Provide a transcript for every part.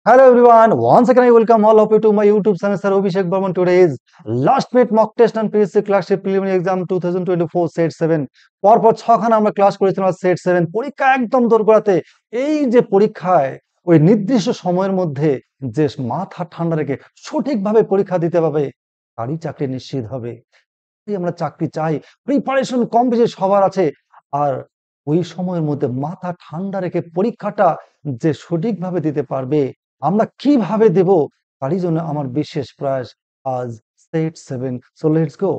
Hello everyone, once again I welcome all of you to my YouTube channel Sir Abhishek Burman. Today is last minute mock test on PSC Clerkship Preliminary Exam 2024 Set 7 পরপর ছখানা আমরা class করেছিলাম set 7 পরীক্ষা একদম দোরগোড়াতে। এই যে পরীক্ষায় ওই নির্দিষ্ট সময়ের মধ্যে যে মাথা ঠান্ডা রেখে সঠিকভাবে পরীক্ষা দিতে পারবে তারই চাকরি নিশ্চিত হবে। আমরা চাকরি চাই, প্রিপারেশন কম বেশি সবার আছে, আর ওই সময়ের মধ্যে মাথা ঠান্ডা রেখে পরীক্ষাটা যে সঠিকভাবে দিতে পারবে, আমরা কিভাবে দেব তারই জন্য আমার বিশেষ প্রয়াস আজ set 7। So let's go.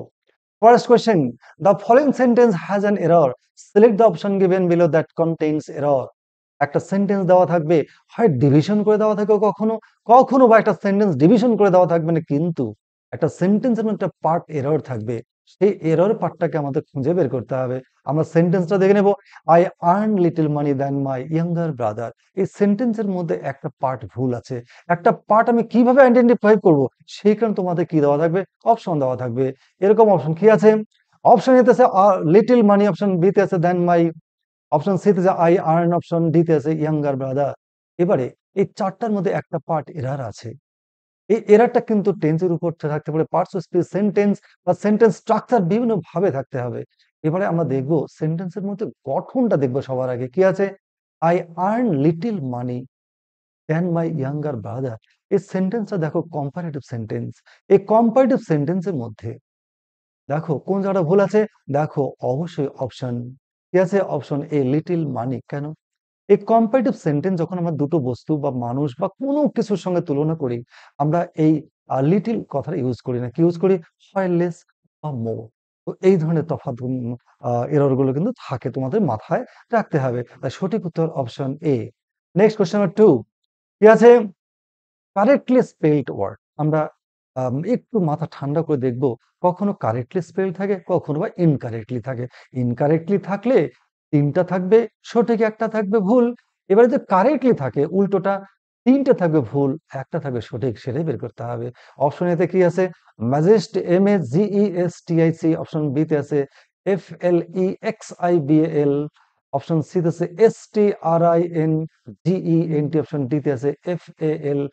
First question, the following sentence has an error, select the option given below that contains error. একটা সেন্টেন্স দেওয়া থাকবে, হয় ডিভিশন করে দেওয়া থাকবে কখনো কখনো, বা একটা সেন্টেন্স ডিভিশন করে দেওয়া থাকবে না, কিন্তু একটা সেন্টেন্সের মধ্যে একটা পার্ট এরর থাকবে। সেই এরর পার্টটাকে আমাদের খুঁজে বের করতে হবে। আমরা সেন্টেন্সটা দেখে নেব। I earn little money than my younger brother. এই সেন্টেন্সের মধ্যে একটা পার্ট ভুল আছে। একটা পার্ট আমি কিভাবে আইডেন্টিফাই করব, সেই কারণে তোমাদের কি দেওয়া থাকবে, অপশন দেওয়া থাকবে। এরকম অপশন কি আছে? অপশন এতে আছে লিটল মানি, অপশন বিতে আছে দ্যান মাই, অপশন সিতে আছে আই আর্ন, অপশন ডিতে আছে ইয়াঙ্গার ব্রাদার। এবারে এই চারটার মধ্যে একটা পার্ট এরার আছে। এই এরারটা কিন্তু টেন্সের উপর থাকতে পারে, পার্টস অফ স্পিচ, সেন্টেন্স বা সেন্টেন্স স্ট্রাকচার বিভিন্ন ভাবে থাকতে হবে। এবারে আমরা দেখব সেন্টেন্সের মধ্যে গঠনটা দেখবো। সবার আগে কি আছে? I earn little money than my younger brother. এই সেন্টেন্সটা দেখো কম্পারেটিভ সেন্টেন্স। এই কম্পারেটিভ সেন্টেন্সের মধ্যে দেখো কোন জায়গাটা ভুল আছে। দেখো অবশ্যই অপশন কি আছে, অপশন এ লিটল মানি। কেন? এই কম্পারেটিভ সেন্টেন্স যখন আমরা দুটো বস্তু বা মানুষ বা কোনো কিছুর সঙ্গে তুলনা করি, আমরা এই লিটল কথাটা ইউজ করি না, কি ইউজ করি? হয় লেস বা মোর। তো এই ধরনের তফাৎ এরর গুলো কিন্তু থাকে, তোমাদের মাথায় রাখতে হবে। তাই সঠিক উত্তর option A. Next question number 2 কি আছে? Correctly spelled word. আমরা একটু মাথা ঠান্ডা করে দেখব, কখনো কারেক্টলি স্পেল থাকে, কখনো বা ইনকারেক্টলি থাকে। ইনকারেক্টলি থাকলে তিনটা থাকবে সঠিক, একটা থাকবে ভুল। এবারে যে কারেক্টলি থাকে উল্টোটা, তিনটে থাকবে ভুল, একটা থাকবে সঠিক, সেটাই বের করতে হবে। অপশন এতে কি আছে? ম্যাজেস্ট, MAGESTIC। অপশন বিতে আছে FLEXIBAL। অপশন সি তে আছে STRINGENT। অপশন ডি তে আছে FALTORING।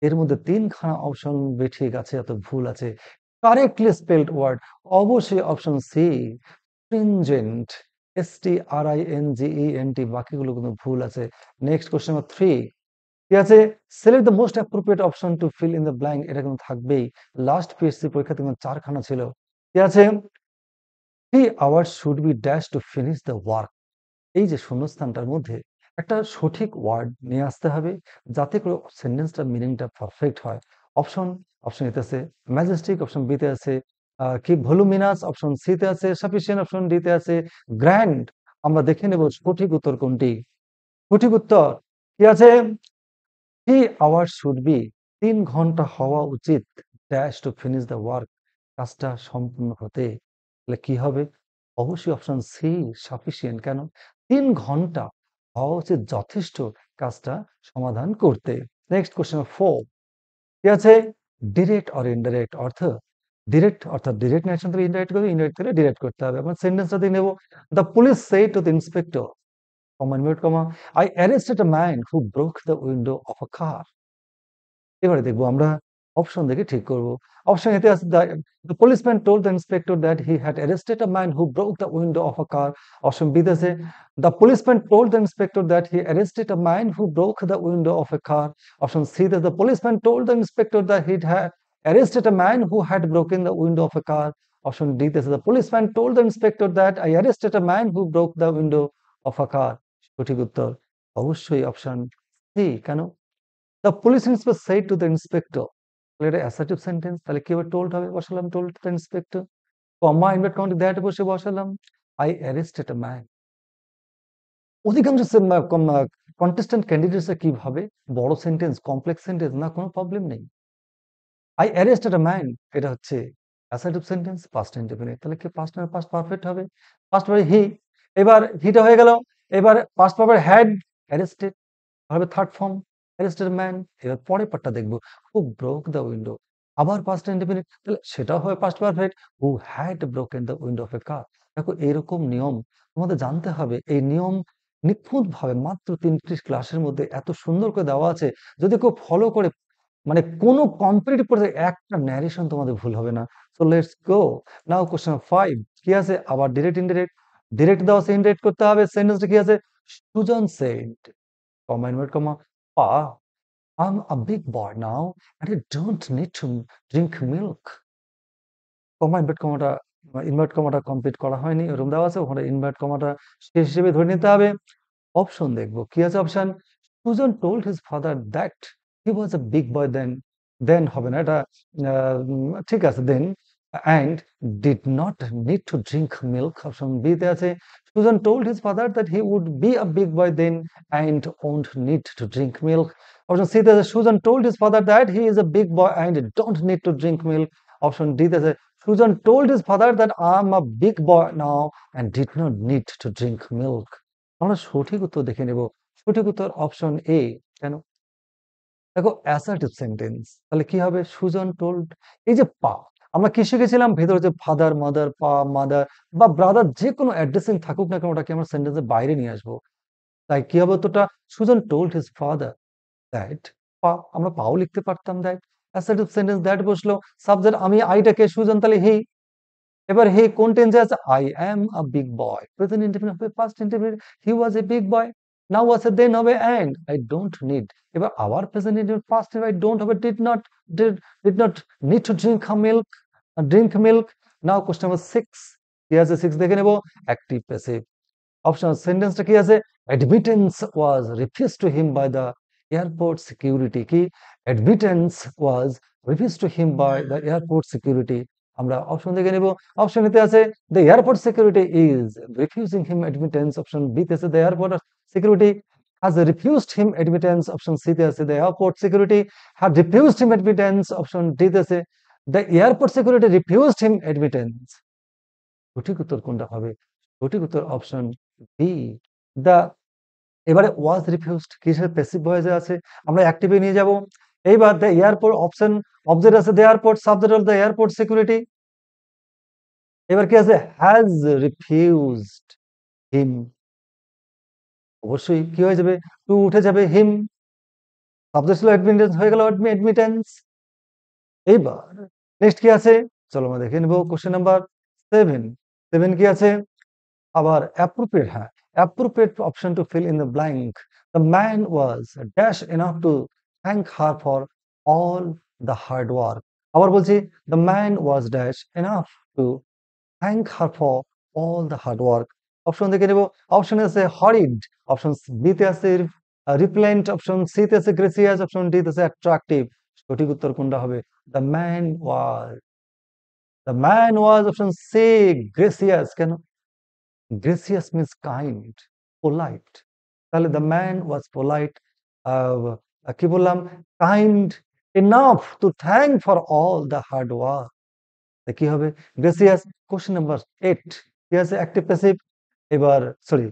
এর মধ্যে তিনখানা অপশন ঠিক আছে, এত ভুল আছে। কারেক্টলি স্পেলড ওয়ার্ড অবশ্যই অপশন সি, স্ট্রিনজেন্ট, STRINGENT। বাকিগুলো কিন্তু ভুল আছে। নেক্সট কোশ্চেন নাম্বার 3 কি আছে? Select the most appropriate option to fill in the blank. এটা কিন্তু থাকবেই, লাস্ট পিএসসি পরীক্ষাতে কিন্তু চারখানা ছিল। কি আছে? 3 hours should be dash to finish the work. এই যে শূন্যস্থানটার মধ্যে একটা সঠিক ওয়ার্ড নিয়ে আসতে হবে, যাতে করে সেন্টেন্সটার মিনিংটা পারফেক্ট হয়। অপশন অপশন এতে আছে ম্যাজেস্টিক, অপশন বিতে আছে কি ভলুমিনাস, অপশন সিতে আছে সাফিসিয়েন্ট, অপশন ডিতে আছে গ্র্যান্ড। আমরা দেখে নেব সঠিক উত্তর কোনটি। সঠিক উত্তর কি আছে? 3 hours শুড বি, 3 ঘন্টা হওয়া উচিত, dash to finish the work, কাজটা সম্পূর্ণ হতে। তাহলে কি হবে? অবশ্যই অপশন সি, সাফিসিয়েন্ট। কেন? 3 ঘন্টা হওয়া উচিত, যথেষ্ট কাজটা সমাধান করতে। নেক্সট কোশ্চেন 4 কি আছে? ডিরেক্ট অর ইনডাইরেক্ট অর্থ। ডিরেক্ট অর্থাৎ ডিরেক্ট নেশন থেকে ইনডাইরেক্ট করবে, ইনডাইরেক্ট থেকে ডিরেক্ট করতে হবে। আমরা সেন্টেন্সটা দিয়ে নেব। The police say to the inspector, comma inverted comma, I arrested a man who broke the window of a car. এবারে দেখবো আমরা অপশন দেখে ঠিক করব। অপশন এতে আছে the policeman told the inspector that he had arrested a man who broke the window of a car. Option B তে আছে the policeman told the inspector that he arrested a man who broke the window of a car. Option C তে the policeman told the inspector that he had arrested a man who had broken the window of a car. Option D তে আছে the policeman told the inspector that I arrested a man who broke the window of a car. সঠিক উত্তর অবশ্যই option C. কেন? The police inspector said to the inspector. তাহলে এটা assertive sentence, তাহলে কি হবে? টোল্ড হবে, বসালাম told to the inspector, comma inverted comma that বসে বসালাম আই অ্যারেস্টেড আ ম্যান। অধিকাংশ কন্টেস্ট্যান্ট ক্যান্ডিডেটসরা কি ভাবে? বড় সেন্টেন্স, কমপ্লেক্স সেন্টেন্স না, কোনো প্রবলেম নেই। আই অ্যারেস্টেড আ ম্যান এটা হচ্ছে অ্যাসার্টিভ সেন্টেন্স, পাস্ট ইনডেফিনিট। তাহলে কি পাস্ট না পাস্ট পারফেক্ট হবে? Past perfect he. এবার হিটা হয়ে গেল। এবার পাস্ট পারফেক্ট হ্যাড অ্যারেস্টেড হবে থার্ড ফর্ম, অ্যারেস্টেড ম্যান। এবার পরের পার্টটা দেখবো, হু ব্রোক দ্য উইন্ডো, আবার পাস্ট ইনডেফিনিট, তাহলে সেটাও হবে past perfect, who had broken the window of a car. দেখো এরকম নিয়ম তোমাদের জানতে হবে। এই নিয়ম নিখুঁতভাবে মাত্র ৩টি ক্লাসের মধ্যে এত সুন্দর করে দেওয়া আছে। যদি কেউ ফলো করে মানে কোনো কম্পিটিটিভ পরীক্ষায় একটা ন্যারেশন তোমাদের ভুল হবে না। So let's go. Now question 5 কি আছে? আবার ডিরেক্ট ইনডিরেক্ট। ডিরেক্ট দেওয়া আছে, ইনডিরেক্ট করতে হবে। সেন্টেন্সটা কি আছে? সুজন সেড, কমা ইনভার্ট কমা, পা, I'm a big boy now and I don't need to drink milk. Comma inverted কমাটা কমপ্লিট করা হয়নি, ওরকম দেওয়া আছে, ওখানে ইনভার্ট কমাটা শেষ হিসেবে ধরে নিতে হবে। অপশন দেখবো কি আছে option. Sujan told his father that he was a big boy then হবে না এটা। ঠিক আছে, then and did not need to drink milk. Option B তে আছে Sujan told his father that he would be a big boy then and won't need to drink milk. Option C তে আছে Sujan told his father that he is a big boy and don't need to drink milk. Option D তে আছে Sujan told his father that I am a big boy now and did not need to drink milk. আমরা সঠিক উত্তর দেখে নেব। সঠিক উত্তর option A. কেন? দেখো অ্যাসার্টিভ সেন্টেন্স, তাহলে কি হবে? সুজন টোল্ড, এই যে পা, আমরা কি শিখেছিলাম ভেতরে যে ফাদার মাদার, পা মাদার বা ব্রাদার যে কোনো অ্যাড্রেসিং থাকুক না কেন ওটাকে আমরা সেন্টেন্সের বাইরে নিয়ে আসবো। তাই কি হবে উত্তরটা? Sujan told his father that, পা আমরা পাও লিখতে পারতাম দ্যাট। অ্যাসার্টিভ সেন্টেন্স দ্যাট বসলো, সাবজেক্ট আমি আইটাকে সুজন, তাহলে হি। এবার হি কোন টেন্সে আছে? I am a big boy, present indefinite হবে past indefinite, he was a big boy. Now আছে দেন হবে অ্যান্ড আই ডোন্ট নিড। এবার আবার present indefinite past I don't হবে did not need to drink milk. Now question number 6 কি আছে? 6 দেখে নেব। Active passive. অপশন সেন্টেন্সটা কি আছে? Admittance was refuse to him by the airport security. কি? Admittance was refuse to him by the airport security. আমরা অপশন দেখে নেব। অপশন এতে আছে the airport security is refusing him admittance. Option B তে আছে the airport security has refused him admittance. Option C তে আছে the airport security had refused him admittance. Option D তে আছে the airport security refused him admittance. সঠিক উত্তর কোনটা হবে? সঠিক উত্তর অপশন বি, দ্য। এবারে ওয়াজ রিফিউজড কিসের প্যাসিভ ভয়েসে আছে, আমরা অ্যাক্টিভে নিয়ে যাব। এইবার দ্য এয়ারপোর্ট অপশন, অবজেক্ট আছে দ্য এয়ারপোর্ট, সাবজেক্ট হল দ্য এয়ারপোর্ট সিকিউরিটি। এবার কি আছে? হ্যাজ রিফিউজড হিম, অবশ্যই কি হয়ে যাবে? টু উঠে যাবে, হিম সাবজেক্ট ছিল অ্যাডমিটেন্স, হয়ে গেল অ্যাডমিটেন্স। এইবার নেক্সট কি আছে? চলো আমরা দেখে নেব কোশ্চেন নাম্বার 7। 7 কি আছে? আবার অ্যাপ্রোপ্রিয়েট, হ্যাঁ appropriate option to fill in the blank. The man was dash enough to thank her for all the hard work. আবার বলছি the man was dash enough to thank her for all the hard work. Option দেখে নেব। Option আছে হরিড, option B তে আছে রিপ্লেন্ট, option C তে আছে gracious, option D তে আছে অ্যাট্রাকটিভ। সঠিক উত্তর কোনটা হবে? The man was, the man was option C gracious. কেন? গ্রেসিয়াস মিন্স কাইন্ড, পোলাইট, তাহলে দ্য ম্যান ওয়াজ পোলাইট, কি বললাম? Kind enough to thank for all the hard work. কি হবে? গ্রেসিয়াস। কোশ্চেন নাম্বার 8 কি আছে? Active passive. এবার sorry,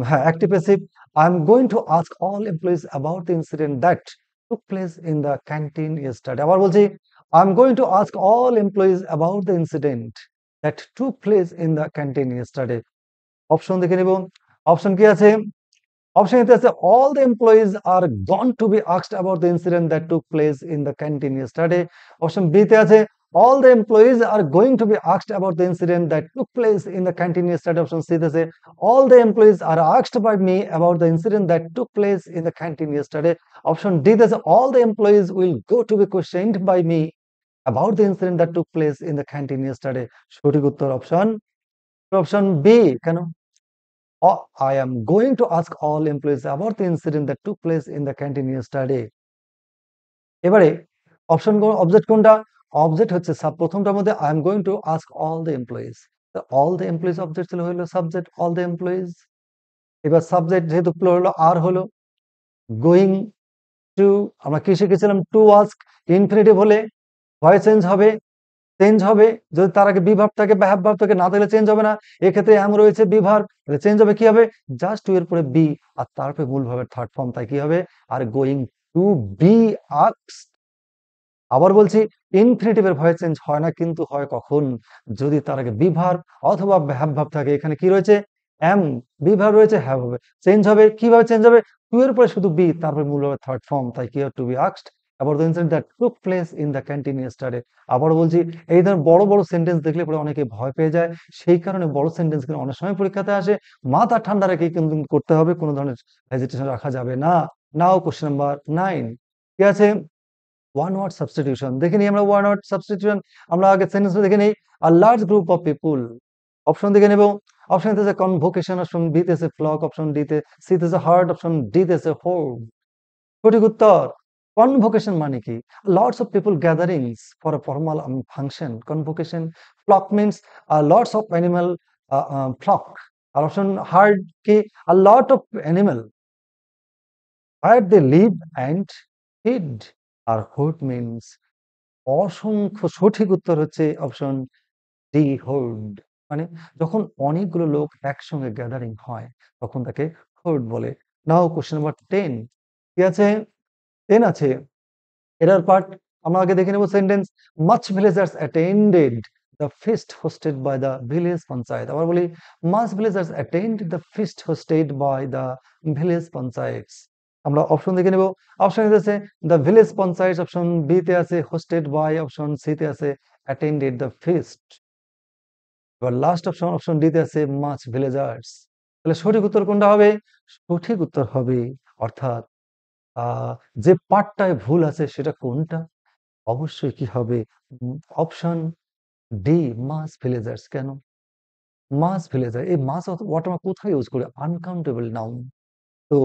হ্যাঁ active passive. I am going to ask all employees about the incident that took place in the canteen yesterday. আবার বলছি I am going to ask all employees about the incident that took place in the canteen yesterday. Option দেখে নিব। Option কি আছে? Option এতে আছে all the employees are gone to be asked about the incident that took place in the canteen yesterday. Option B তে আছে all the employees are going to be asked about the incident that took place in the canteen yesterday. Option C তে আছে all the employees are asked by me about the incident that took place in the canteen yesterday. Option D তে আছে all the employees will go to be questioned by me about the incident that took place in the canteen yesterday. সঠিক উত্তর option B. কেন? I am going to ask all employees about the incident that took place in the canteen yesterday. এবারে option object কোনটা? Object হচ্ছে প্রথমটার মধ্যে I am going to ask all the employees, all the employees object ছিল, হলো subject all the employees। এবার subject যেহেতু plural হলো আর হলো গোয়িং টু। আমরা কি শিখেছিলাম? টু আস্ক ইনফিনিটিভ হলে ভয়েস চেঞ্জ হবে যদি তার আগে বি ভার্ব থাকে বা হ্যাভ ভার্ব থাকে, না থাকলে চেঞ্জ হবে না। এক্ষেত্রে এম রয়েছে বি ভার্ব, চেঞ্জ হবে কি হবে? জাস্ট টু এর পরে বি আর তারপরে মূল ভার্বের থার্ড ফর্ম, তাই কি হবে? Are going to be asked. আবার বলছি ইনফিনিটিভের ভয়েস চেঞ্জ হয় না, কিন্তু হয় কখন? যদি তার আগে বি ভার্ব অথবা হ্যাভ ভার্ব থাকে। এখানে কি রয়েছে? এম, বি ভার্ব রয়েছে, হ্যাভ হবে, চেঞ্জ হবে, কিভাবে চেঞ্জ হবে, টু এর উপরে শুধু বি, তারপরে মূল হবে থার্ড ফর্ম, তাই কি হবে to be asked about the incident that took place in the canteen yesterday. আবারও বলছি, এই ধরনের বড় বড় সেন্টেন্স দেখলে পরে অনেকে ভয় পেয়ে যায়, সেই কারণে বড় সেন্টেন্স কিন্তু অনেক সময় পরীক্ষাতে আসে, মাথা ঠান্ডা রেখে কিন্তু করতে হবে, কোনো ধরনের হেজিটেশন রাখা যাবে না। নাও কোশ্চেন নাম্বার 9, কি আছে, ওয়ান ওয়ার্ড সাবস্টিটিউশন দেখে নিই আমরা। ওয়ান ওয়ার্ড সাবস্টিটিউশন আমরা আগে সেন্টেন্স দেখে নিই। A large group of people, option দেখে নেব। অপশন এতে আছে কনভোকেশন, অপশন বি তে আছে ফ্লক, অপশন ডি তে, সি তে আছে হার্ট, অপশন ডি তে আছে হোর্ড। সঠিক উত্তর কনভোকেশন মানে কি, lots of people gatherings for a formal function, convocation. Flock means lots of animal flock. আর অপশন হার্ড কি, a lot of animal where they live and feed। আর horde means অসংখ্য। সঠিক উত্তর হচ্ছে অপশন ডি, হুড। মানে যখন অনেকগুলো লোক একসঙ্গে গ্যাদারিং হয় তখন তাকে হুড বলে। নাও কোশ্চেন নাম্বার 10, কি আছে, 10 আছে এরার পার্ট। আমরা আগে দেখে নেব sentence. Much villagers attended the feast hosted by the village panchayat. আবার বলি, much villagers attend the feast hosted by the village panchayat. আমরা অপশন দেখে নেব। অপশন এ আছে the village panchayat, option B তে আছে হোস্টেড বাই, অপশন সি তে আছে অ্যাটেন্ডেড দ্য ফিস্ট। এবার লাস্ট অপশন, অপশন ডি তে আছে মাচ ভিলেজার্স। তাহলে সঠিক উত্তর কোনটা হবে? সঠিক উত্তর হবে অর্থাৎ আহ যে পার্টটায় ভুল আছে সেটা কোনটা? অবশ্যই কি হবে, অপশন ডি, মাস ভিলেজার্স। কেন মাস ভিলেজার? এই মাস ওয়াট আমরা কোথায় ইউজ করি? Uncountable noun. তো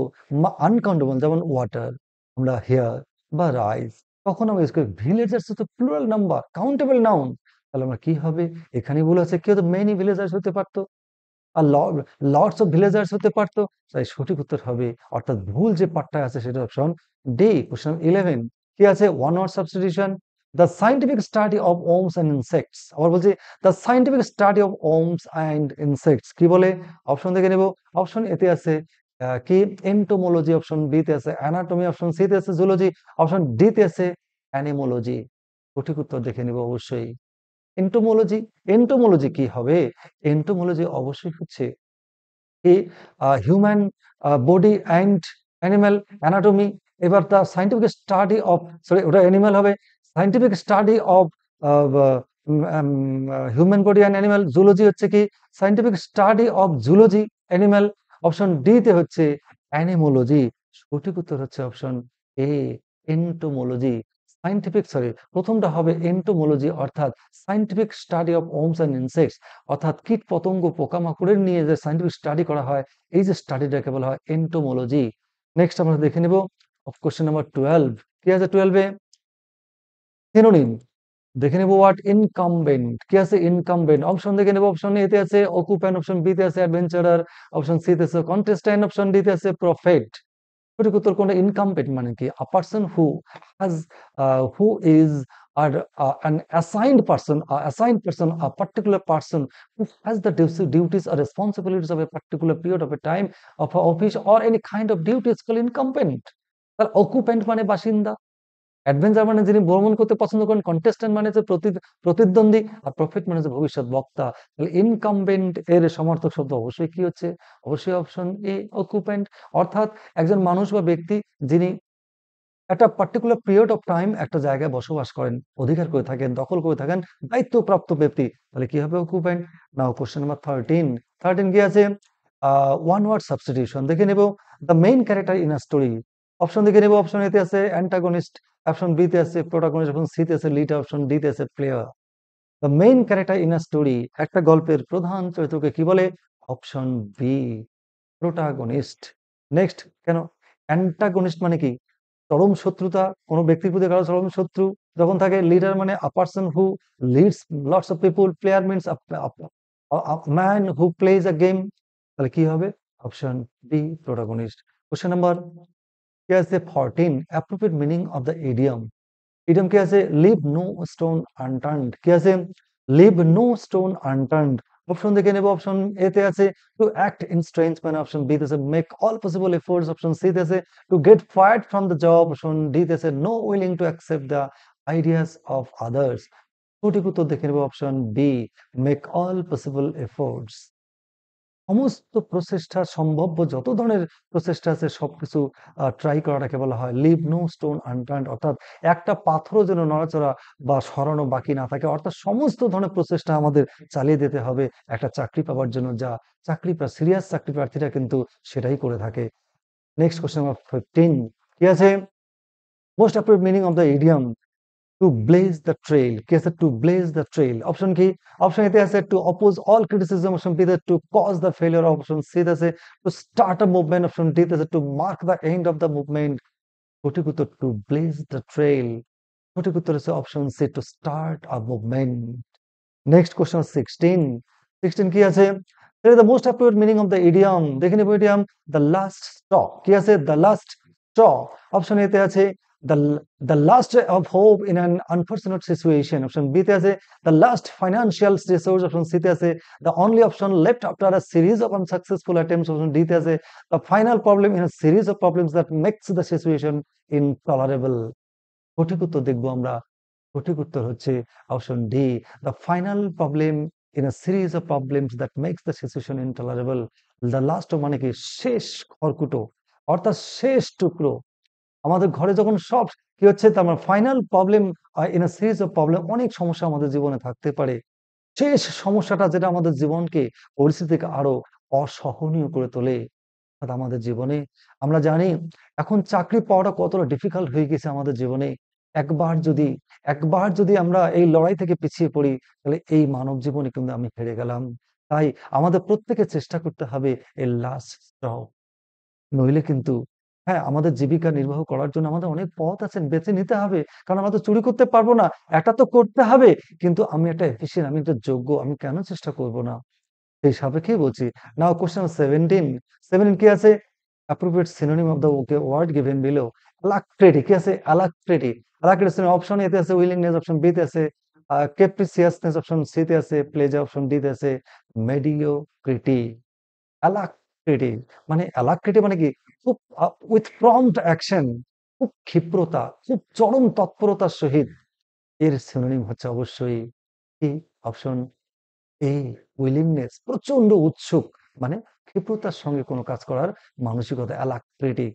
আনকাউন্টেবল যেমন ওয়াটার, আমরা হেয়ার বা রাইস, তখন আমরা ইউজ করি। ভিলেজার্স তো প্লুরাল নাম্বার, কাউন্টেবল নাউন, তাহলে আমরা কি হবে, এখানে ভুল আছে, কি হতো, মেনি ভিলেজার্স হতে পারতো, আর লর্ডস অফ ভিলেজার্স হতে পারতো। তাই সঠিক উত্তর হবে অর্থাৎ ভুল যে পার্টটা আছে সেটা অপশন ডি। কোশ্চেন 11, কি আছে, one word substitution. The scientific study of worms and insects. আবার বলছি, the scientific study of worms and insects কি বলে? অপশন দেখে নেব। অপশন এতে আছে কি, এন্টোমোলজি, অপশন বি তে আছে অ্যানাটমি, অপশন সি তে আছে জুলজি, অপশন ডি তে আছে অ্যানিমোলজি। সঠিক উত্তর দেখে নিব অবশ্যই। এন্টোমোলজি, এন্টোমোলজি কি হবে? এন্টোমোলজি অবশ্যই হচ্ছে কি, human body and animal anatomy. এবার তার সায়েন্টিফিক স্টাডি অফ, সরি ওটা অ্যানিম্যাল হবে, scientific study of human body and animal. Zoology হচ্ছে কি, scientific study of zoology animal. Option D তে হচ্ছে অ্যানিমোলজি। সঠিক উত্তর হচ্ছে option A, entomology. Scientific, sorry প্রথমটা হবে এন্টোমোলজি, অর্থাৎ scientific study of worms and insects, অর্থাৎ কীট পতঙ্গ পোকামাকড়ের নিয়ে যে সায়েন্টিফিক স্টাডি করা হয়, এই যে স্টাডিটাকে বলা হয় এন্টোমোলজি। নেক্সট আমরা দেখে নিব কোশ্চেন নাম্বার 12, কি আছে 12 এ, সিনোনিম দেখে নেব। ওয়ার্ড ইনকামবেন্ট, কি আছে ইনকামবেন্ট? অপশন দেখে নেব। অপশন এতে আছে অকুপ্যান্ট, অপশন বি তে আছে অ্যাডভেঞ্চারার, অপশন সি তে আছে কন্টেস্ট্যান্ট, অপশন ডি তে আছে প্রফেট। সঠিক উত্তর কোনটা? ইনকাম্পেটেন্ট মানে কি, a person has who is আর an assigned person, a particular person who has the duties or responsibilities of a particular period of a time of a office or any kind of duty is called incumbent। তাহলে occupant মানে বাসিন্দা, adventure মানে যিনি ভ্রমণ করতে পছন্দ করেন, contestant মানে যে প্রতিদ্বন্দ্বী, আর প্রফেট মানে যে ভবিষ্যৎ বক্তা। তাহলে ইনকামবেন্ট এর সমার্থক শব্দ অবশ্যই কি হচ্ছে? অবশ্যই অপশন এ, অকুপেন্ট। অর্থাৎ একজন মানুষ বা ব্যক্তি যিনি একটা পার্টিকুলার পিরিয়ড অফ টাইম একটা জায়গায় বসবাস করেন, অধিকার করে থাকেন, দখল করে থাকেন, দায়িত্বপ্রাপ্ত ব্যক্তি, তাহলে কি হবে? অকুপেন্ট। নাও কোশ্চেন নাম্বার 13, 13 কি আছে, ওয়ান ওয়ার্ড সাবস্টিটিউশন দেখে নেব। The main character in a story, option দেখে নেব। অপশন এতে আছে অ্যান্টাগনিস্ট, অপশন বি তে আছে প্রোটাগনিস্ট, অপশন সি তে আছে লিডার, অপশন ডি তে আছে player. The main character in a story, একটা গল্পের প্রধান চরিত্রকে কি বলে? Option B, protagonist. নেক্সট, কেন অ্যান্টাগনিস্ট মানে কি? চরম শত্রুতা, কোনো ব্যক্তির প্রতি কারো চরম শত্রু যখন থাকে। লিডার মানে a person who leads lots of people. Player means man who plays a game. তাহলে কি হবে? Option B, protagonist. Question number, কি আছে 14, appropriate meaning of the idiom. Idiom কি আছে? লিভ নো স্টোন আনটার্নড, কি আছে? Leave no stone unturned. Option দেখে নেব। অপশন এ তে আছে to act in strange manner, option B তে আছে make all possible efforts, option C তে আছে to get fired from the job, option D তে আছে no willing to accept the ideas of others. সঠিক উত্তর দেখে নেব option B, make all possible efforts. সমস্ত প্রচেষ্টা সম্ভাব্য যত ধরনের প্রচেষ্টা আছে সবকিছু ট্রাই করাটাকে বলা হয় লিভ নো স্টোন আনটার্নড, অর্থাৎ একটা পাথরও যেন নড়াচড়া বা সরানো বাকি না থাকে। অর্থাৎ সমস্ত ধরনের প্রচেষ্টা আমাদের চালিয়ে যেতে হবে একটা চাকরি পাওয়ার জন্য, যা সিরিয়াস চাকরি প্রার্থীরা কিন্তু সেটাই করে থাকে। নেক্সট কোশ্চেন নাম্বার 15, কি আছে? Most appropriate meaning of the idiom to blaze the trail, কি আছে? To blaze the trail, option কি? অপশন এতে আছে to oppose all criticism, option B to cause the failure, option C আছে to start a movement, option D আছে to mark the end of the movement. সঠিক উত্তর to blaze the trail. সঠিক উত্তর হচ্ছে option C to start a movement. Next question 16, 16 কি আছে? The most appropriate meaning of the idiom, দেখে নিব ইডিয়ম দ্য লাস্ট স্ট্র, কি আছে? দ্য লাস্ট স্ট্র, অপশন এতে আছে the the last of hope in an unfortunate situation, option b তে আছে the last financial resource, option c তে আছে the only option left after a series of unsuccessful attempts, option d তে আছে the final problem in a series of problems that makes the situation intolerable। সঠিক উত্তর দেখবো আমরা। সঠিক উত্তর হচ্ছে option D, the final problem in a series of problems that makes the situation intolerable. The last মানে কি? শেষ খড়কুটো, অর্থাৎ শেষ টুকরো। আমাদের ঘরে যখন সব কি হচ্ছে, তার মানে final problem in a series of problem, অনেক সমস্যা আমাদের জীবনে থাকতে পারে। শেষ সমস্যাটা যেটা আমাদের জীবনকে, পরিস্থিতিকে আরো অসহনীয় করে তোলে। অর্থাৎ আমাদের জীবনে আমরা জানি এখন চাকরি পাওয়াটা কতটা ডিফিকাল্ট হয়ে গেছে আমাদের জীবনে। একবার যদি একবার যদি আমরা এই লড়াই থেকে পিছিয়ে পড়ি, তাহলে এই মানব জীবনে কিন্তু আমি হেরে গেলাম। তাই আমাদের প্রত্যেকের চেষ্টা করতে হবে এই লাস্ট স্ট্র, নইলে কিন্তু হ্যাঁ, আমাদের জীবিকা নির্বাহ করার জন্য আমাদের অনেক পথ আছে, বেছে নিতে হবে। কারণ আমরা তো চুরি করতে পারবো না, একটা তো করতে হবে। কিন্তু আমি একটা এফিশিয়েন্ট, আমি একটা যোগ্য, আমি কেন চেষ্টা করব না? এই সাপেক্ষেই বলছি। নাও কোশ্চেন 17, 17 কি আছে? Appropriate synonym of the word given below. Alacrity, কি আছে? অ্যালাক্রিটি। অ্যালাক্রিটি অপশন এতে আছে উইলিংনেস, অপশন বি তে আছে ক্যাপ্রিসিয়াসনেস, অপশন সি তে আছে প্লেজার, অপশন ডি তে আছে মেডিওক্রিটি। অ্যালাক্রিটি মানে, অ্যালাক্রিটি মানে কি? খুব উইথ প্রম্পট অ্যাকশন, খুব ক্ষিপ্রতা, খুব চরম তৎপরতার সহিত। এর সিনোনিম হচ্ছে অবশ্যই কি? অপশন এই উইলিংনেস, প্রচন্ড উৎসুক, মানে ক্ষিপ্রতার সঙ্গে কোনো কাজ করার মানসিকতা, অ্যালাক্রিটি।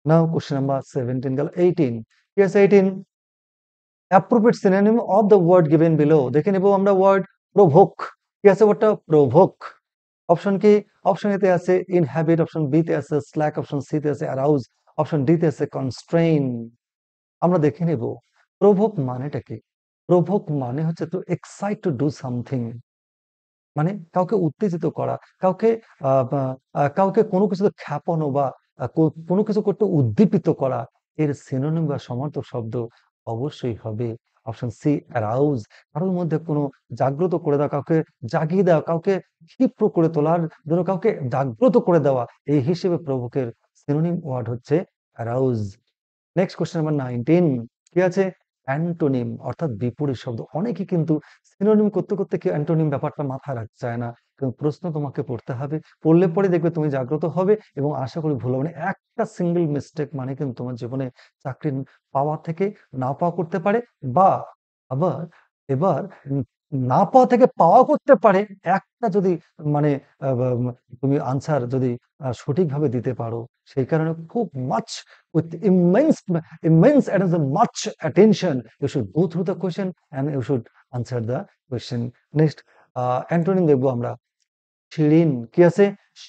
নাও কোশ্চেন নাম্বার 17 গেল। 18, কি আছে? 18 appropriate synonym of the word given below, দেখে নেব আমরা ওয়ার্ড প্রভোক, কি আছে ওয়ার্ডটা? প্রভোক। অপশন কি? অপশন এতে আছে ইনহ্যাবিট, অপশন বি তে আছে স্ল্যাক, অপশন সি তে আছে অ্যারাউজ, অপশন ডি তে আছে কনস্ট্রেইন। আমরা দেখে নেব প্রভোক মানেটা কি। প্রভোক মানে হচ্ছে to excite to do something, মানে কাউকে উত্তেজিত করা, কাউকে কাউকে কোনো কিছুতে খ্যাপানো বা কোনো কিছু করতে উদ্দীপিত করা। এর সিনোনিম বা সমার্থক শব্দ অবশ্যই হবে অপশন সি অ্যারাউজ। কারোর মধ্যে কোনো জাগ্রত করে দেওয়া, কাউকে জাগিয়ে দেওয়া, কাউকে ক্ষিপ্র করে তোলার জন্য কাউকে জাগ্রত করে দেওয়া, এই হিসেবে প্রভোকের সিনোনিম ওয়ার্ড হচ্ছে অ্যারাউজ। নেক্সট কোশ্চেন নাম্বার 19, কি আছে? অ্যান্টোনিম অর্থাৎ বিপরীত শব্দ। অনেকে কিন্তু সিনোনিম করতে করতে কি অ্যান্টোনিম ব্যাপারটা মাথায় রাখতে চায় না। কিন্তু প্রশ্ন তোমাকে পড়তে হবে, পড়লে পরে দেখবে তুমি জাগ্রত হবে এবং আশা করি ভুল হবে না। একটা সিঙ্গেল মিস্টেক মানে কিন্তু তোমার জীবনে চাকরি পাওয়া থেকে না পাওয়া করতে পারে, বা আবার এবার না পাওয়া থেকে পাওয়া করতে পারে। একটা যদি মানে তুমি আনসার যদি সঠিকভাবে দিতে পারো, সেই কারণে খুব much with immense and much attention you should go through the question and you should answer the question. Next antonym দেখবো আমরা। শিরিন, কি আছে?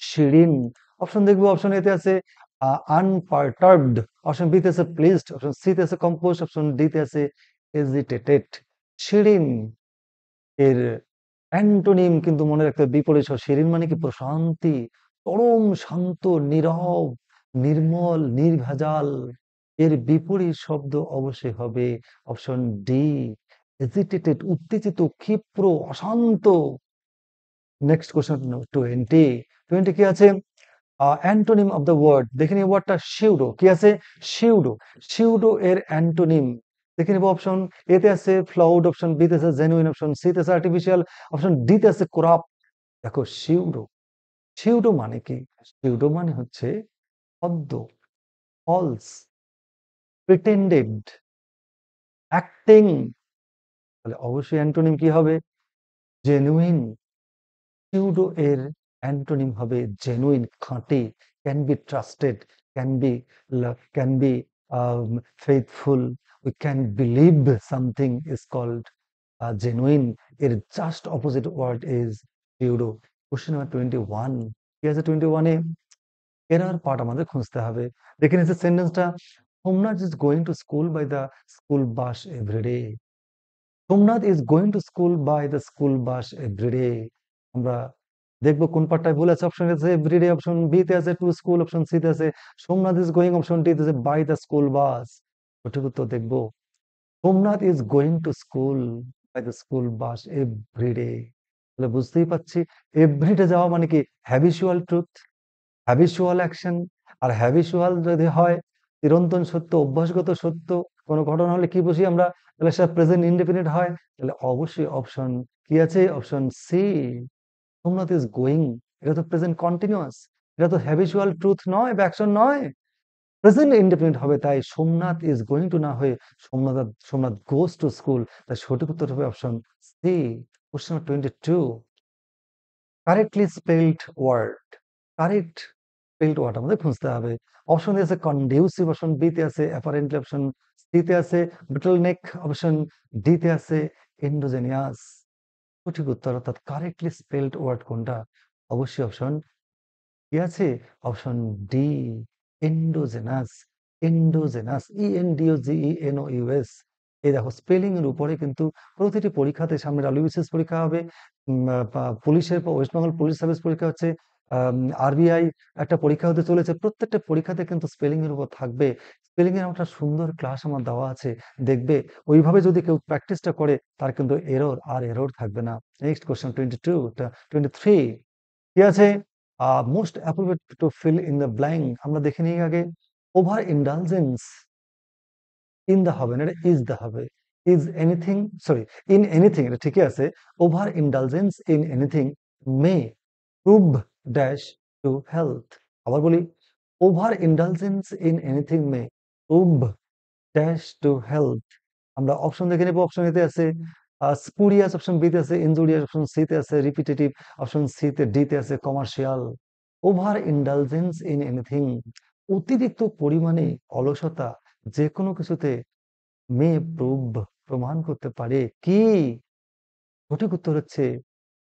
শিরিন। অপশন দেখবো, অপশন এতে আছে আনপারটার্বড, অপশন বি তে আছে প্লিজড, অপশন সি তে আছে কম্পোজ, অপশন ডি তে আছে এজিটেটেড। শিরিন এর অ্যান্টোনিম কিন্তু মনে রাখতে হবে বিপরীত শব্দ। শিরিন মানে কি? প্রশান্তি, পরম শান্ত, নীরব, নির্মল, নির্ভেজাল। এর বিপরীত শব্দ অবশ্যই হবে অপশন ডি এজিটেটেড, উত্তেজিত, ক্ষিপ্র, অশান্ত। নেক্সট কোশ্চেন 20, 20 কি আছে? অ্যান্টোনিম অফ দ্য ওয়ার্ড, দেখে নিব ওয়ার্ডটা সিউডো, কি আছে? সিউডো। সিউডো এর অ্যান্টোনিম দেখে নিব। অপশন এ তে আছে ফ্লাউড, অপশন বি তে আছে জেনুইন, অপশন সি তে আছে আর্টিফিশিয়াল, অপশন ডি তে আছে করাপ্ট। দেখো সিউডো, সিউডো মানে কি? সিউডো মানে হচ্ছে অদ্য, ফলস, প্রিটেন্ডেড, অ্যাক্টিং। তাহলে অবশ্যই অ্যান্টোনিম কি হবে? জেনুইন। সিউডো এর অ্যান্টোনিম হবে জেনুইন, খাঁটি, can be trusted, can be faithful, we can believe something is called genuine. এর just opposite word is pure. Question number 21, কি আছে 21-এ? এরার পার্ট আমাদের খুঁজতে হবে। দেখে নিচ্ছে সেন্টেন্সটা, Somnath is going to school by the school bus every day. Somnath is going to school by the school bus every day. আমরা দেখবো কোন পার্টটায় ভুল আছে। অপশন আছে এভরিডে, অপশন বি তে আছে টু স্কুল, অপশন সি তে আছে Somnath is going, option D তে আছে বাই দ্য স্কুল বাস। সঠিক উত্তর দেখবো Somnath is going to school by the school bus every day. তাহলে বুঝতেই পারছি এভরিডে যাওয়া মানে কি হ্যাবিচুয়াল ট্রুথ, হ্যাবিচুয়াল অ্যাকশন। আর হ্যাবিচুয়াল যদি হয় চিরন্তন সত্য, অভ্যাসগত সত্য, কোনো ঘটনা হলে কি বুঝি আমরা, তাহলে সেটা প্রেজেন্ট ইনডেফিনিট হয়। তাহলে অবশ্যই অপশন কি আছে, option C, Somnath is going. এটা তো প্রেজেন্ট কন্টিনিউয়াস, এটা তো হ্যাবিচুয়াল ট্রুথ নয় বা অ্যাকশন নয়, প্রেজেন্ট ইনডেফিনিট হবে। তাই সোমনাথ ইজ গোয়িং টু না হয়ে সোমনাথ গোস টু স্কুল। তাই সঠিক উত্তর হবে option C. Question number 22, correctly spelled word. Correct spelled word আমাদের খুঁজতে হবে। অপশন এ আছে কন্ডিউসিভ, অপশন বি তে আছে অ্যাপারেন্টলি, অপশন সি তে আছে ব্রিটলনেক, অপশন ডি তে আছে এন্ডোজেনিয়াস। সঠিক উত্তর অর্থাৎ কারেক্টলি স্পেলড ওয়ার্ড কোনটা? অবশ্যই অপশন কি আছে, option D, endogenous. Endogenous, ENDOGENOUS। এই দেখো স্পেলিং এর উপরে কিন্তু প্রতিটি পরীক্ষাতে, সামনে WBCS পরীক্ষা হবে, পুলিশের ওয়েস্ট বেঙ্গল পুলিশ সার্ভিস পরীক্ষা হচ্ছে, RBI একটা পরীক্ষা হতে চলেছে, প্রত্যেকটা পরীক্ষাতে কিন্তু স্পেলিং এর উপর থাকবে। স্পেলিং এর একটা সুন্দর ক্লাস আমার দেওয়া আছে, দেখবে ওইভাবে যদি কেউ প্র্যাকটিসটা করে তার কিন্তু এরর থাকবে না। নেক্সট কোশ্চেন 22, 23, কি আছে? Most appropriate to fill in the blank. আমরা দেখে নিই আগে। ওভার ইন্ডালজেন্স ইন দা হবে না, এটা ইজ দা হবে। Is anything, sorry, in anything, এটা ঠিকই আছে। Over indulgence in anything may prove dash to health. আবার বলি, over indulgence in anything may prove dash to health. আমরা অপশন দেখে নেব। অপশন এতে আছে স্পুরিয়াস, অপশন বি তে আছে ইনজুরিয়াস, অপশন সি তে আছে রিপিটেটিভ, অপশন সি তে ডি তে আছে commercial. Over indulgence in anything, অতিরিক্ত পরিমাণে অলসতা যে কোনো কিছুতে মে প্রুভ, প্রমাণ করতে পারে কি? সঠিক উত্তর হচ্ছে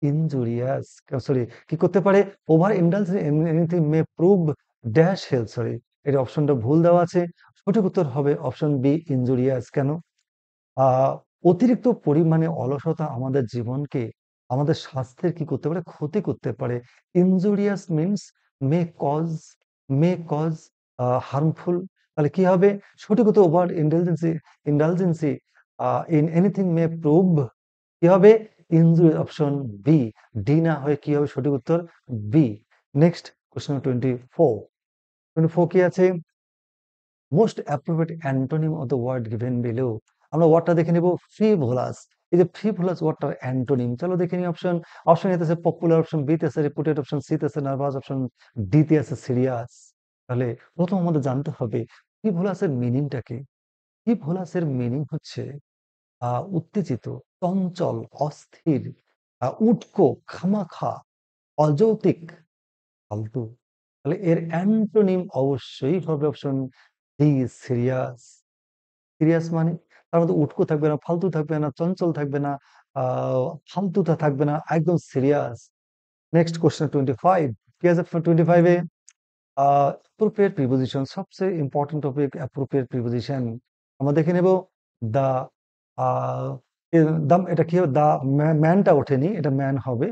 ইনজুরিয়াস, সরি, কি করতে পারে, over indulgence in anything may prove dash health, sorry, এর অপশনটা ভুল দেওয়া আছে। সঠিক উত্তর হবে অপশন বি, ইনজুরিয়াস। কেন? আহ অতিরিক্ত পরিমাণে অলসতা আমাদের জীবনকে, আমাদের স্বাস্থ্যের কি করতে পারে, ক্ষতি করতে পারে। Injurious means may cause, may cause harmful. তাহলে কি হবে সঠিক উত্তর? Over indulgence in anything may prove, কি হবে, ইনজুরি, অপশন বি। ডি না হয়ে কি হবে সঠিক উত্তর? বি। নেক্সট কোশ্চেন 24, কি আছে? Most appropriate antonym of the word given below. আমরা ওয়ার্ডটা দেখে নিব, ফ্রিভোলাস। এই যে ফ্রিভোলাস ওয়ার্ডটার অ্যান্টোনিম, চলো দেখে নিই। অপশন এতে আছে পপুলার, অপশন বি তে আছে রেপুটেড, অপশন সি তে আছে নার্ভাস, অপশন ডি তে আছে সিরিয়াস। তাহলে প্রথম আমাদের জানতে হবে ফ্রিভোলাসের মিনিংটা কি। ফ্রিভোলাসের মিনিং হচ্ছে উত্তেজিত, চঞ্চল, অস্থির, উটকো, খামাখা, অযৌক্তিক, ফালতু। তাহলে এর অ্যান্টোনিম অবশ্যই হবে অপশন ডি, সিরিয়াস। সিরিয়াস মানে তার মধ্যে উটকো থাকবে না, ফালতু থাকবে না, চঞ্চল থাকবে না, ফালতুটা থাকবে না, একদম সিরিয়াস। নেক্সট কোশ্চেন 25, কি আছে 25-এ? অ্যাপ্রোপ্রিয়েট প্রিপোজিশন, সবচেয়ে ইম্পর্টেন্ট টপিক অ্যাপ্রোপ্রিয়েট প্রিপোজিশন। আমরা দেখে নেব দা, দাম, এটা কি হবে, দা ম্যানটা ওঠেনি, এটা ম্যান হবে।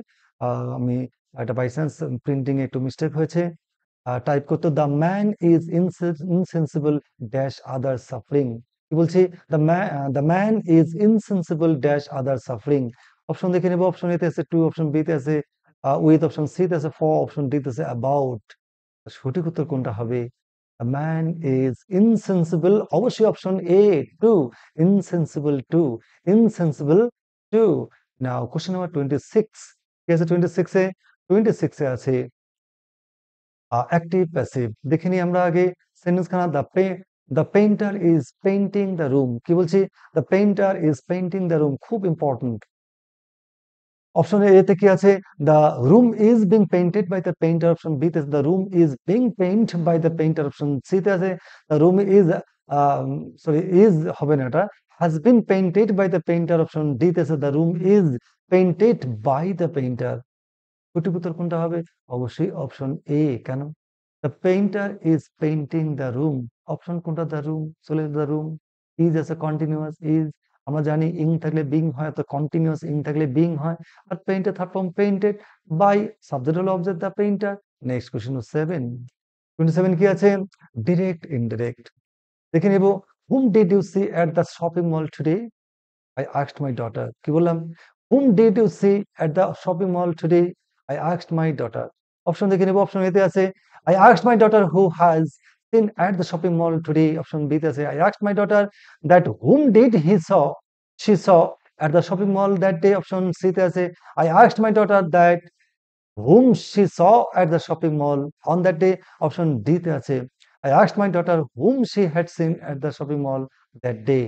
আমি একটা বাই চান্স প্রিন্টিং একটু মিস্টেক হয়েছে, টাইপ করতে, the man is insensible dash other suffering. কি বলছি? The man is insensible dash other suffering. Option দেখে নেব। অপশন এতে আছে টু, অপশন বি তে আছে উইথ, অপশন সি তে আছে ফর, অপশন ডি তে আছে অ্যাবাউট। সঠিক উত্তর কোনটা হবে? A man is insensible, অবশ্যই option A, to, insensible to, insensible to. Now question number 26, কি আছে 26-এ? 26-এ আছে অ্যাক্টিভ প্যাসিভ। দেখে নিই আমরা আগে সেন্টেন্স খানা। The painter is painting the room. কি বলছি? The painter is painting the room, খুব ইম্পর্টেন্ট। অপশন এ তে কি আছে, the room is being painted by the painter, option B তে the room is being paint by the painter, option C তে আছে the room is sorry is হবে না, এটা has been painted by the painter, option D তে আছে the room is painted by the painter. সঠিক উত্তর কোনটা হবে? অবশ্যই অপশন এ। কেন? The painter is painting the room. Option কোনটা? দ্য রুম, চলে দ্য রুম। ইজ আছে কন্টিনিউয়াস ইজ, আমরা জানি ইং থাকলে বিং হয়, তো কন্টিনিউয়াস ইং থাকলে বিং হয়। আর painted third form painted by, subject হলো object the painter. Next question 27 কি আছে? ডিরেক্ট ইনডিরেক্ট দেখে নেব। Whom did you see at the shopping mall today? I asked my daughter. কি বললাম? Whom did you see at the shopping mall today? I asked my daughter. Option দেখে নেব। Option এতে আছে I asked my daughter who has seen at the shopping mall today. Option B তে আছে I asked my daughter that whom did she saw at the shopping mall that day. Option C তে আছে I asked my daughter that whom she saw at the shopping mall on that day. Option D তে আছে I asked my daughter whom she had seen at the shopping mall that day.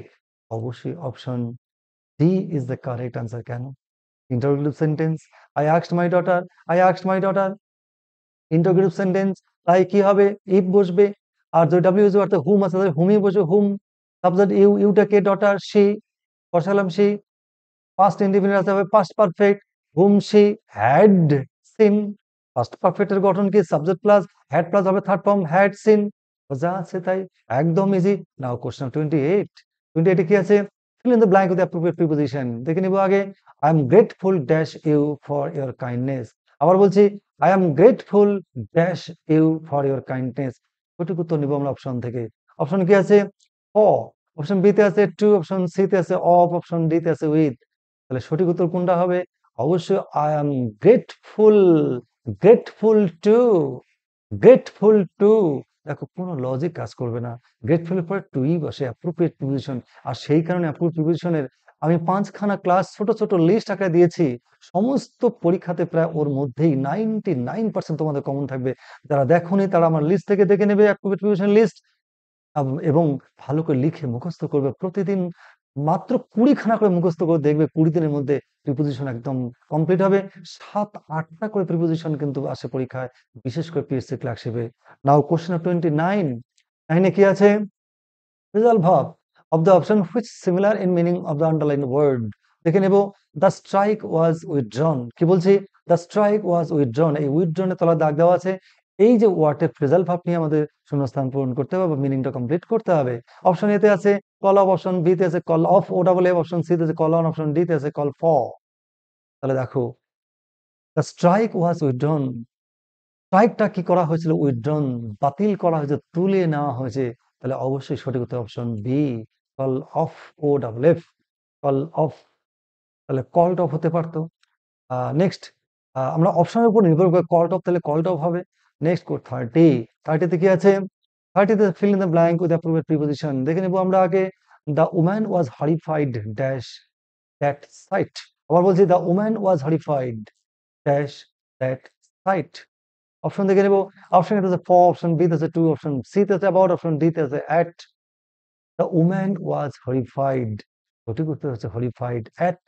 অবশ্যই option D is the correct answer. কেন? Interrogative sentence. I asked my daughter. I asked my daughter. Interrogative sentence. তাই কি হবে? if বসবে। আর যদি WH অর্থে whom আছে তাহলে whom ই বসবে whom। সাবজেক্ট ইউ, ইউটা কে? daughter, she, বসালাম she। past indefinite আছে হবে past perfect whom she had seen। past perfect এর গঠন কি? সাবজেক্ট প্লাস had প্লাস হবে থার্ড ফর্ম had seen। যা আছে তাই, একদম ইজি। Now question 28। 28 এ কি আছে? fill in the blank with the appropriate preposition। দেখে নিব আগে I am grateful dash you for your kindness। আবার বলছি I am grateful dash you for your kindness। সঠিক উত্তর নিব আমরা অপশন থেকে। অপশন কি আছে? for, অপশন বি তে আছে টু, অপশন সি তে আছে অফ, অপশন ডি তে আছে উইথ। তাহলে সঠিক উত্তর কোনটা হবে? অবশ্যই I am grateful, grateful to, grateful to। দেখো কোনো লজিক কাজ করবে না, গ্রেটফুল এর পরে টুই বসে, অ্যাপ্রোপ্রিয়েট প্রিপোজিশন। আর সেই কারণে অ্যাপ্রোপ্রিয়েট প্রিপোজিশনের আমি 5খানা ক্লাস ছোট ছোট লিস্ট আকারে দিয়েছি। সমস্ত পরীক্ষাতে প্রায় ওর মধ্যেই 99% তোমাদের কমন থাকবে। যারা দেখোনি তারা আমার লিস্ট থেকে দেখে নেবে অ্যাপ্রোপ্রিয়েট প্রিপোজিশন লিস্ট, এবং ভালো করে লিখে মুখস্থ করবে। প্রতিদিন মাত্র 20খানা করে মুখস্থ করে দেখবে 20 দিনের মধ্যে প্রিপোজিশন একদম কমপ্লিট হবে। 7-8টা করে প্রিপোজিশন কিন্তু আসে পরীক্ষায়, বিশেষ করে পিএসসি ক্লার্কশিপে। Now question 29। 9 এ কি আছে? Result verb of the option which similar in meaning of the underline word. দেখে নেব দ্য স্ট্রাইক ওয়াজ উইথড্রন। কি বলছি? The strike was withdrawn. এই উইথড্রনের তলায় দাগ দেওয়া আছে। এই যে ওয়ার্ডের ফ্রেজাল ভার্ব নিয়ে আমাদের শূন্যস্থান পূরণ করতে হবে বা মিনিংটা কমপ্লিট করতে হবে। অপশন এতে আছে কল অফ, অপশন বি তে আছে call off O double F, option C তে আছে কল অন, অপশন ডি তে আছে কল ফর। তাহলে দেখো দ্য স্ট্রাইক ওয়াজ উইথড্রন, স্ট্রাইকটা কি করা হয়েছিল? উইথড্রন, বাতিল করা হয়েছে, তুলে নেওয়া হয়েছে। তাহলে অবশ্যই সঠিক উত্তর option B, call off O double F, call off. তাহলে কলড অফ হতে পারতো। নেক্সট আমরা অপশনের উপর নির্ভর করে কলড অফ, তাহলে কলড অফ হবে। নেক্সট 30। 30 তে কি আছে? 30 তে fill in the blank with appropriate preposition. দেখে নেব আমরা আগে the woman was horrified dash that sight. আবার বলছি the woman was horrified dash that sight. Option দেখে নেব। অপশন এ আছে ফর, অপশন বি তে আছে টু, অপশন সি তে আছে অ্যাবাউট, অপশন ডি তে আছে at. The woman was horrified, সঠিক উত্তর হচ্ছে হরিফাইড অ্যাট।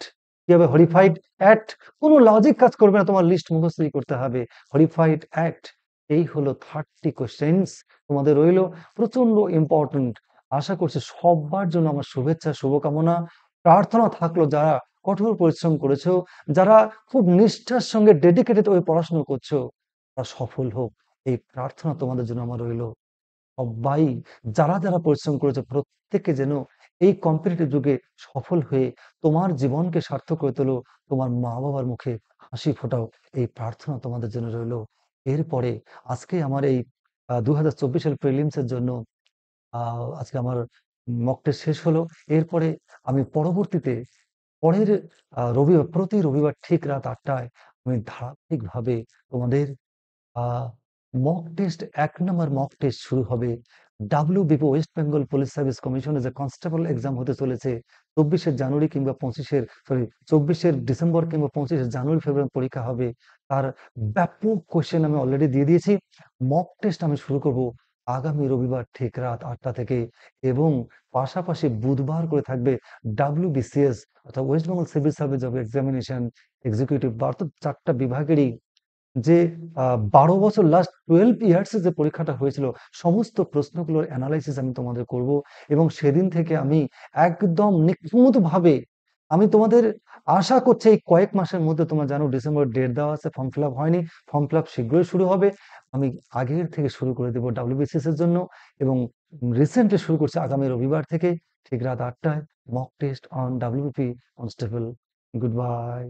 কি হবে? Horrified at. কোনো লজিক কাজ করবে না, তোমার লিস্ট মুখস্থই করতে হবে। Horrified at. এই হলো 30 কোশ্চেন্স তোমাদের রইলো, প্রচন্ড ইম্পর্টেন্ট। আশা করছি সবার জন্য আমার শুভেচ্ছা, শুভকামনা, প্রার্থনা থাকলো যারা কঠোর পরিশ্রম করেছো, যারা খুব নিষ্ঠার সঙ্গে ডেডিকেটেড হয়ে পড়াশোনা করছো, তারা সফল হোক, এই প্রার্থনা তোমাদের জন্য আমার রইলো। সবাই যারা যারা পরিশ্রম করেছে প্রত্যেকে যেন এই কম্পিটিটিভ যুগে সফল হয়ে তোমার জীবনকে সার্থক করে তোলো, তোমার মা বাবার মুখে হাসি ফোটাও, এই প্রার্থনা তোমাদের জন্য রইলো। এরপরে আজকে আমার এই 2024 সাল প্রিলিমস এর জন্য আজকে আমার মক টেস্ট শেষ হলো। এরপরে আমি পরবর্তীতে পরের রবিবার, প্রতি রবিবার ঠিক রাত 8টায় আমি ধারাবাহিকভাবে তোমাদের মক টেস্ট, 1 নম্বর মক টেস্ট শুরু হবে। WBPO West Bengal police service কমিশনে যে কনস্টেবল এক্সাম হতে চলেছে 24শে জানুয়ারি কিংবা 25শে, সরি 24শে ডিসেম্বর কিংবা 25শে জানুয়ারি ফেব্রুয়ারি পরীক্ষা হবে। তার ব্যাপক কোশ্চেন আমি অলরেডি দিয়ে দিয়েছি। মক টেস্ট আমি শুরু করব আগামী রবিবার ঠিক রাত ৮টা থেকে, এবং পাশাপাশি বুধবার করে থাকবে WBCS অর্থাৎ West Bengal civil service job examination executive বা অর্থাৎ ৪টা বিভাগেরই যে ১২ বছর লাস্ট 12 ইয়ার্স এ যে পরীক্ষাটা হয়েছিল, সমস্ত প্রশ্নগুলোর অ্যানালাইসিস আমি তোমাদের করব, এবং সেদিন থেকে আমি একদম নিখুঁতভাবে আমি তোমাদের আশা করছি এই কয়েক মাসের মধ্যে, তোমরা জানো ডিসেম্বর ডেট দেওয়া আছে, ফর্ম ফিল আপ হয়নি, ফর্ম ফিল আপ শীঘ্রই শুরু হবে। আমি আগের থেকে শুরু করে দেবো WBCS এর জন্য, এবং রিসেন্টলি শুরু করছি আগামী রবিবার থেকে ঠিক রাত ৮টায় mock test on WBP constable. Good bye.